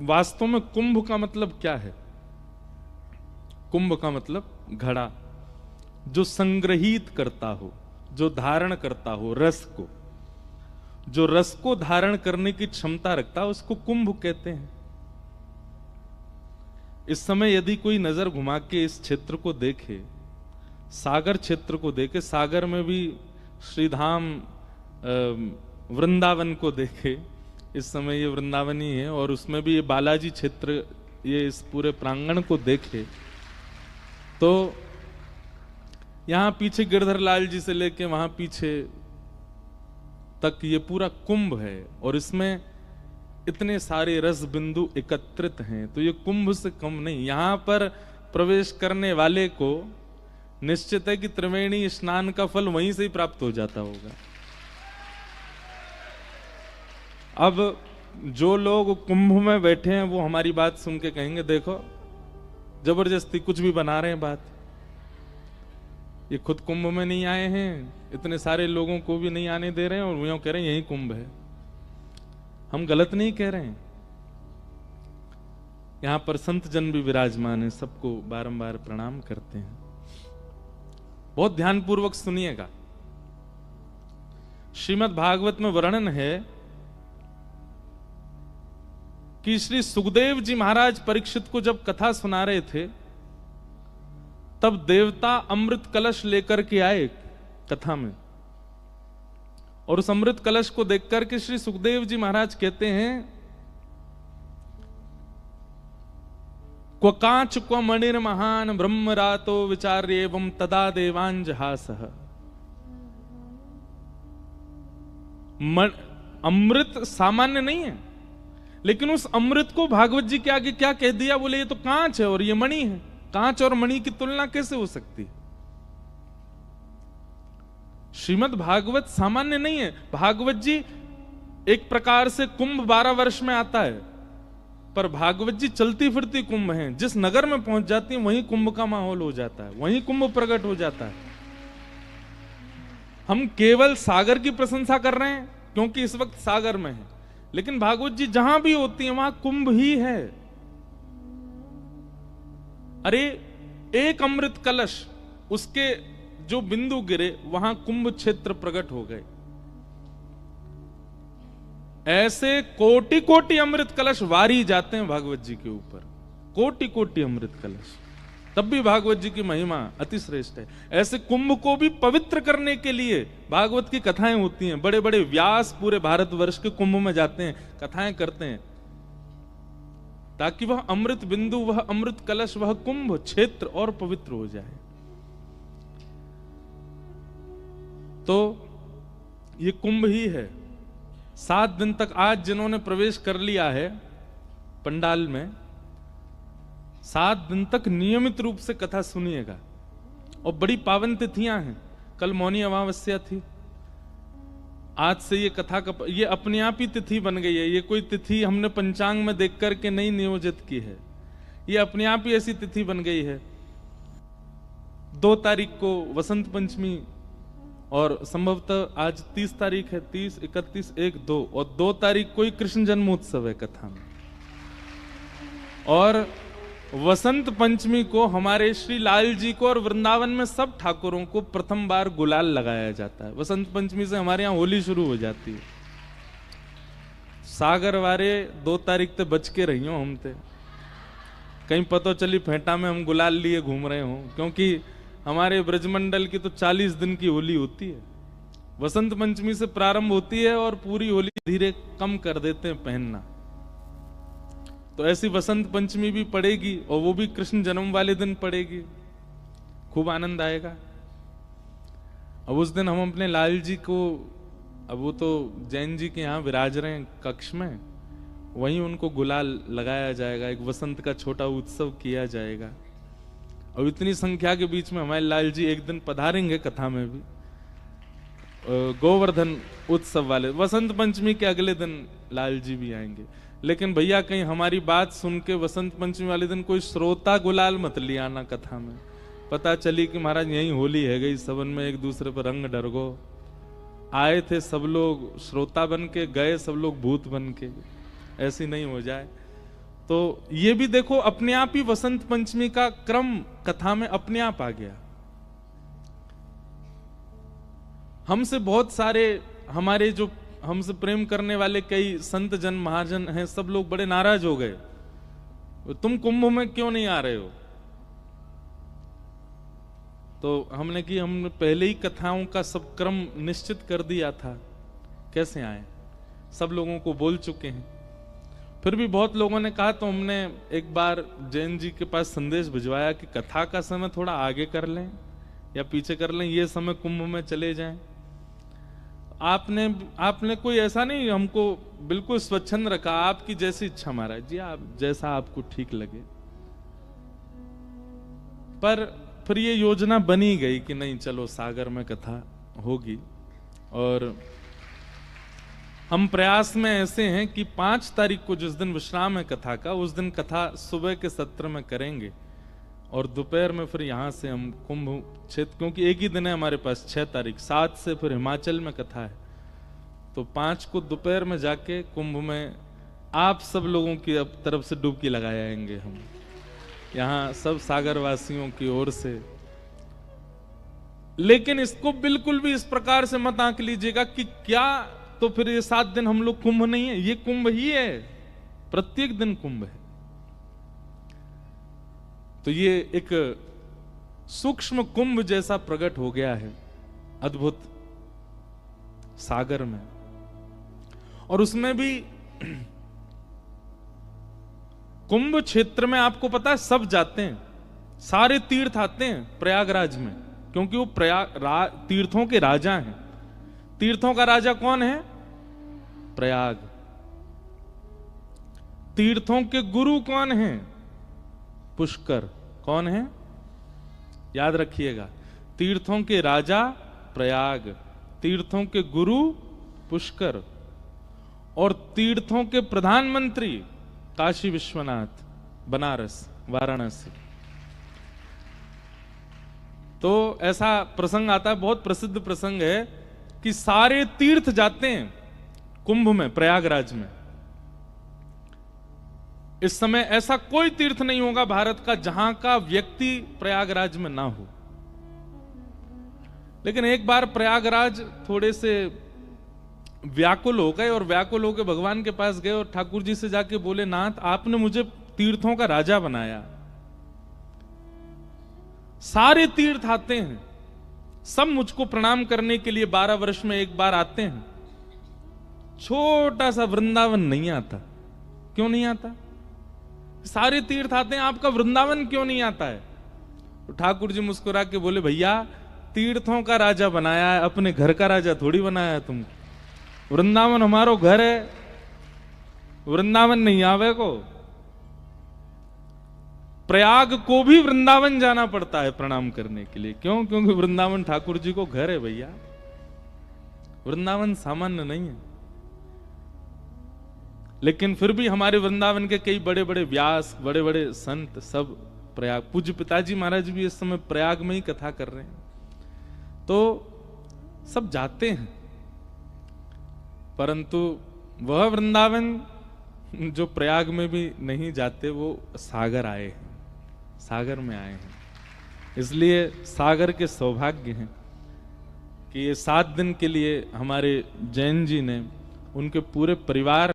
वास्तव में कुंभ का मतलब क्या है? कुंभ का मतलब घड़ा, जो संग्रहित करता हो, जो धारण करता हो रस को, जो रस को धारण करने की क्षमता रखता है, उसको कुंभ कहते हैं। इस समय यदि कोई नजर घुमा के इस क्षेत्र को देखे, सागर क्षेत्र को देखे, सागर में भी श्रीधाम वृंदावन को देखे, इस समय ये वृंदावन ही है, और उसमें भी ये बालाजी क्षेत्र, ये इस पूरे प्रांगण को देखे तो यहां पीछे गिरधर लाल जी से लेके वहां पीछे तक ये पूरा कुंभ है, और इसमें इतने सारे रस बिंदु एकत्रित हैं, तो ये कुंभ से कम नहीं। यहां पर प्रवेश करने वाले को निश्चित है कि त्रिवेणी स्नान का फल वहीं से ही प्राप्त हो जाता होगा। अब जो लोग कुंभ में बैठे हैं वो हमारी बात सुन के कहेंगे, देखो जबरदस्ती कुछ भी बना रहे हैं बात, ये खुद कुंभ में नहीं आए हैं, इतने सारे लोगों को भी नहीं आने दे रहे हैं, और यूं कह रहे हैं यही कुंभ है। हम गलत नहीं कह रहे हैं, यहां पर संत जन भी विराजमान है, सबको बारंबार प्रणाम करते हैं। बहुत ध्यानपूर्वक सुनिएगा। श्रीमद् भागवत में वर्णन है कि श्री सुखदेव जी महाराज परीक्षित को जब कथा सुना रहे थे, तब देवता अमृत कलश लेकर के आए कथा में, और उस अमृत कलश को देख करके श्री सुखदेव जी महाराज कहते हैं, क्व कांच क्व मणिर महान ब्रह्म रातो विचार्य एवं तदा देवांजहासः। अमृत सामान्य नहीं है, लेकिन उस अमृत को भागवत जी के आगे क्या कह दिया, बोले ये तो कांच है और ये मणि है। कांच और मणि की तुलना कैसे हो सकती है? श्रीमद् भागवत सामान्य नहीं है। भागवत जी एक प्रकार से कुंभ 12 वर्ष में आता है, पर भागवत जी चलती फिरती कुंभ हैं। जिस नगर में पहुंच जाती है वहीं कुंभ का माहौल हो जाता है, वहीं कुंभ प्रकट हो जाता है। हम केवल सागर की प्रशंसा कर रहे हैं क्योंकि इस वक्त सागर में है, लेकिन भागवत जी जहां भी होती है वहां कुंभ ही है। अरे एक अमृत कलश, उसके जो बिंदु गिरे वहां कुंभ क्षेत्र प्रकट हो गए। ऐसे कोटि कोटि अमृत कलश वारी जाते हैं भागवत जी के ऊपर, कोटि कोटि अमृत कलश, तब भी भागवत जी की महिमा अति श्रेष्ठ है। ऐसे कुंभ को भी पवित्र करने के लिए भागवत की कथाएं होती हैं। बड़े बड़े व्यास पूरे भारतवर्ष के कुंभ में जाते हैं, कथाएं करते हैं, ताकि वह अमृत बिंदु, वह अमृत कलश, वह कुंभ क्षेत्र और पवित्र हो जाए। तो ये कुंभ ही है। 7 दिन तक आज जिन्होंने प्रवेश कर लिया है पंडाल में, 7 दिन तक नियमित रूप से कथा सुनिएगा। और बड़ी पावन तिथियां हैं। कल मौनी अमावस्या थी, आज से ये कथा का ये अपने आप ही तिथि बन गई है। ये कोई तिथि हमने पंचांग में देख करके नहीं नियोजित की है, ये अपने आप ही ऐसी तिथि बन गई है। 2 तारीख को वसंत पंचमी, और संभवतः आज 30 तारीख है, 30, 31, 1, 2, और 2 तारीख को ही कृष्ण जन्मोत्सव है कथा में। और वसंत पंचमी को हमारे श्री लाल जी को और वृंदावन में सब ठाकुरों को प्रथम बार गुलाल लगाया जाता है। वसंत पंचमी से हमारे यहाँ होली शुरू हो जाती है। सागर वारे 2 तारीख तक बच के रही हो, हम थे कहीं पता चली फेंटा में हम गुलाल लिए घूम रहे हो, क्योंकि हमारे ब्रजमंडल की तो 40 दिन की होली होती है। वसंत पंचमी से प्रारंभ होती है और पूरी होली धीरे कम कर देते हैं पहनना। तो ऐसी वसंत पंचमी भी पड़ेगी, और वो भी कृष्ण जन्म वाले दिन पड़ेगी, खूब आनंद आएगा। अब उस दिन हम अपने लाल जी को, अब वो तो जैन जी के यहाँ विराज रहे हैं कक्ष में, वहीं उनको गुलाल लगाया जाएगा, एक वसंत का छोटा उत्सव किया जाएगा। और इतनी संख्या के बीच में हमारे लाल जी एक दिन पधारेंगे कथा में भी, गोवर्धन उत्सव वाले वसंत पंचमी के अगले दिन लाल जी भी आएंगे। लेकिन भैया कहीं हमारी बात सुन के वसंत पंचमी वाले दिन कोई श्रोता गुलाल मत ले आना कथा में। पता चली कि महाराज यही होली है गई, सबन में एक दूसरे पर रंग डरगो। आए थे सब लोग श्रोता बन के, गए सब लोग भूत बन के, ऐसी नहीं हो जाए। तो ये भी देखो अपने आप ही वसंत पंचमी का क्रम कथा में अपने आप आ गया। हमसे बहुत सारे हमारे जो हमसे प्रेम करने वाले कई संत जन महाजन हैं, सब लोग बड़े नाराज हो गए, तुम कुंभ में क्यों नहीं आ रहे हो। तो हमने कि हमने पहले ही कथाओं का सब क्रम निश्चित कर दिया था, कैसे आए, सब लोगों को बोल चुके हैं। फिर भी बहुत लोगों ने कहा, तो हमने एक बार जैन जी के पास संदेश भिजवाया कि कथा का समय थोड़ा आगे कर लें या पीछे कर लें, ये समय कुंभ में चले जाएं। आपने कोई ऐसा नहीं हमको बिल्कुल स्वच्छंद रखा, आपकी जैसी इच्छा महाराज जी, आप जैसा आपको ठीक लगे। पर फिर ये योजना बनी गई कि नहीं चलो सागर में कथा होगी। और हम प्रयास में ऐसे हैं कि 5 तारीख को जिस दिन विश्राम है कथा का, उस दिन कथा सुबह के सत्र में करेंगे और दोपहर में फिर यहां से हम कुंभ क्षेत्र, क्योंकि एक ही दिन है हमारे पास 6 तारीख, 7 से फिर हिमाचल में कथा है, तो 5 को दोपहर में जाके कुंभ में आप सब लोगों की तरफ से डुबकी लगाएंगे हम, यहां सब सागर वासियों की ओर से। लेकिन इसको बिल्कुल भी इस प्रकार से मत आंक लीजिएगा कि क्या तो फिर ये 7 दिन हम लोग कुंभ नहीं है, ये कुंभ ही है, प्रत्येक दिन कुंभ है। तो ये एक सूक्ष्म कुंभ जैसा प्रकट हो गया है अद्भुत सागर में। और उसमें भी कुंभ क्षेत्र में आपको पता है सब जाते हैं, सारे तीर्थ आते हैं प्रयागराज में, क्योंकि वो तीर्थों के राजा हैं। तीर्थों का राजा कौन है? प्रयाग। तीर्थों के गुरु कौन है? पुष्कर। कौन है? याद रखिएगा, तीर्थों के राजा प्रयाग, तीर्थों के गुरु पुष्कर, और तीर्थों के प्रधानमंत्री काशी विश्वनाथ, बनारस, वाराणसी। तो ऐसा प्रसंग आता है, बहुत प्रसिद्ध प्रसंग है कि सारे तीर्थ जाते हैं कुंभ में, प्रयागराज में। इस समय ऐसा कोई तीर्थ नहीं होगा भारत का जहां का व्यक्ति प्रयागराज में ना हो। लेकिन एक बार प्रयागराज थोड़े से व्याकुल हो गए, और व्याकुल होकर भगवान के पास गए और ठाकुर जी से जाके बोले, नाथ आपने मुझे तीर्थों का राजा बनाया, सारे तीर्थ आते हैं, सब मुझको प्रणाम करने के लिए 12 वर्ष में एक बार आते हैं, छोटा सा वृंदावन नहीं आता। क्यों नहीं आता? सारे तीर्थ आते हैं, आपका वृंदावन क्यों नहीं आता है? तो ठाकुर जी मुस्कुरा के बोले, भैया तीर्थों का राजा बनाया है, अपने घर का राजा थोड़ी बनाया है तुमको। वृंदावन हमारो घर है, वृंदावन नहीं आवे को। प्रयाग को भी वृंदावन जाना पड़ता है प्रणाम करने के लिए। क्यों? क्योंकि वृंदावन ठाकुर जी को घर है भैया, वृंदावन सामान्य नहीं है। लेकिन फिर भी हमारे वृंदावन के कई बड़े बड़े व्यास, बड़े बड़े संत सब प्रयाग, पूज्य पिताजी महाराज भी इस समय प्रयाग में ही कथा कर रहे हैं। तो सब जाते हैं, परंतु वह वृंदावन जो प्रयाग में भी नहीं जाते, वो सागर आए हैं, सागर में आए हैं। इसलिए सागर के सौभाग्य हैं कि ये 7 दिन के लिए हमारे जैन जी ने उनके पूरे परिवार